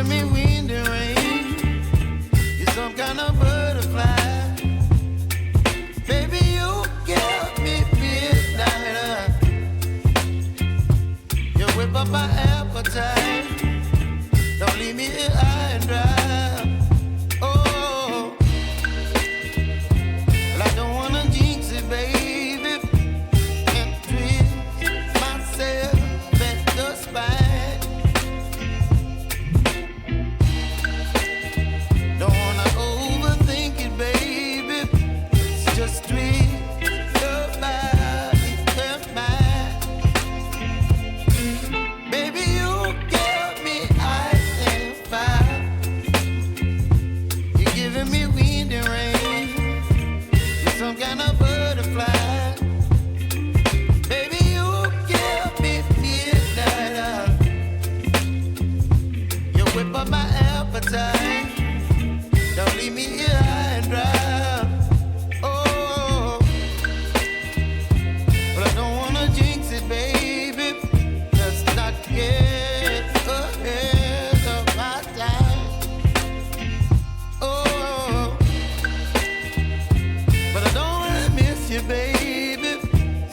giving me wind and rain. You're some kind of butterfly. Baby, you give me midnight. You whip up my appetite. Don't leave me here high and dry. Oh, well, I don't wanna jinx it, baby, and twist myself at the spine. Don't wanna overthink it, baby. It's just twist your body and mine. Baby, you give me ice and fire. You're giving me wind and rain. You're some kind of butterfly. Baby, you give me midnight. You whip up my appetite. Don't leave me here high and dry. Oh, but I don't wanna jinx it, baby. Let's not get ahead of my time. Oh, but I don't wanna miss you, baby.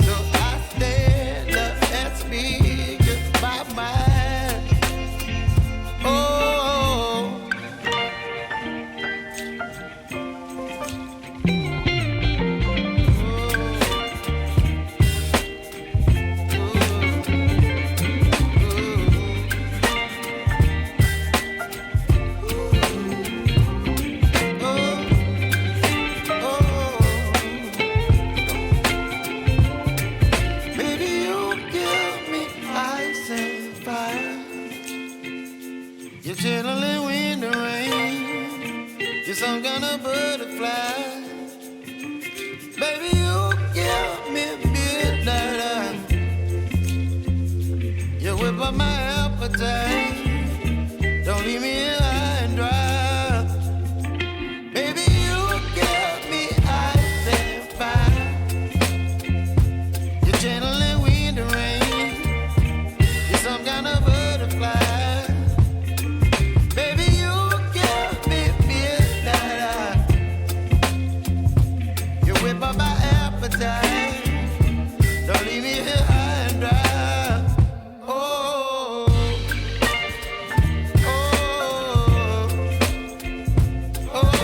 So I stand up and speak my mind. Oh. Baby, you give me ice and fire. You're channeling wind and rain. You're some kind of butterfly. Baby, you give me midnight. You whip up my appetite. Don't leave me here high and dry. Baby, you give me ice and fire. You're channeling wind and rain. You're some kind of butterfly. Baby, you give me midnight. You whip up my appetite. Don't leave me here high and dry. Oh, oh, oh, oh,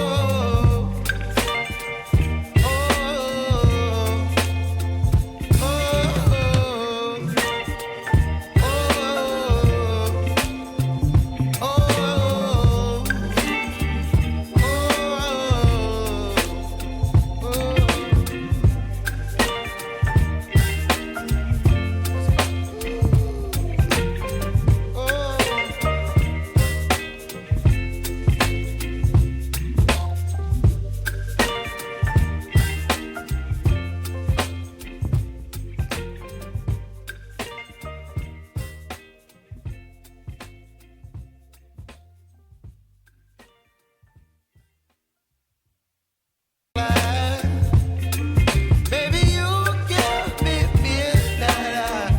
baby, you give me midnight.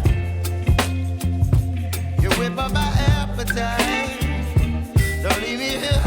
You whip up my appetite. Don't leave me here